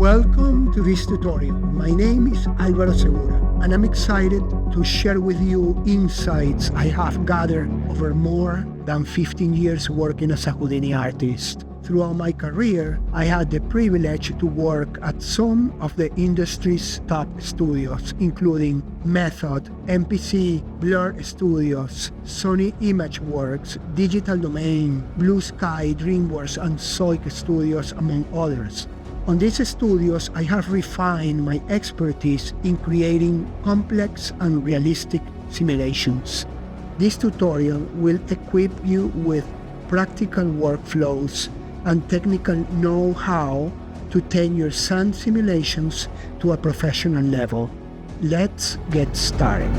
Welcome to this tutorial. My name is Alvaro Segura, and I'm excited to share with you insights I have gathered over more than 15 years working as a Houdini artist. Throughout my career, I had the privilege to work at some of the industry's top studios, including Method, MPC, Blur Studios, Sony Imageworks, Digital Domain, Blue Sky, DreamWorks, and Zoic Studios, among others. On these studios, I have refined my expertise in creating complex and realistic simulations. This tutorial will equip you with practical workflows and technical know-how to take your sand simulations to a professional level. Let's get started.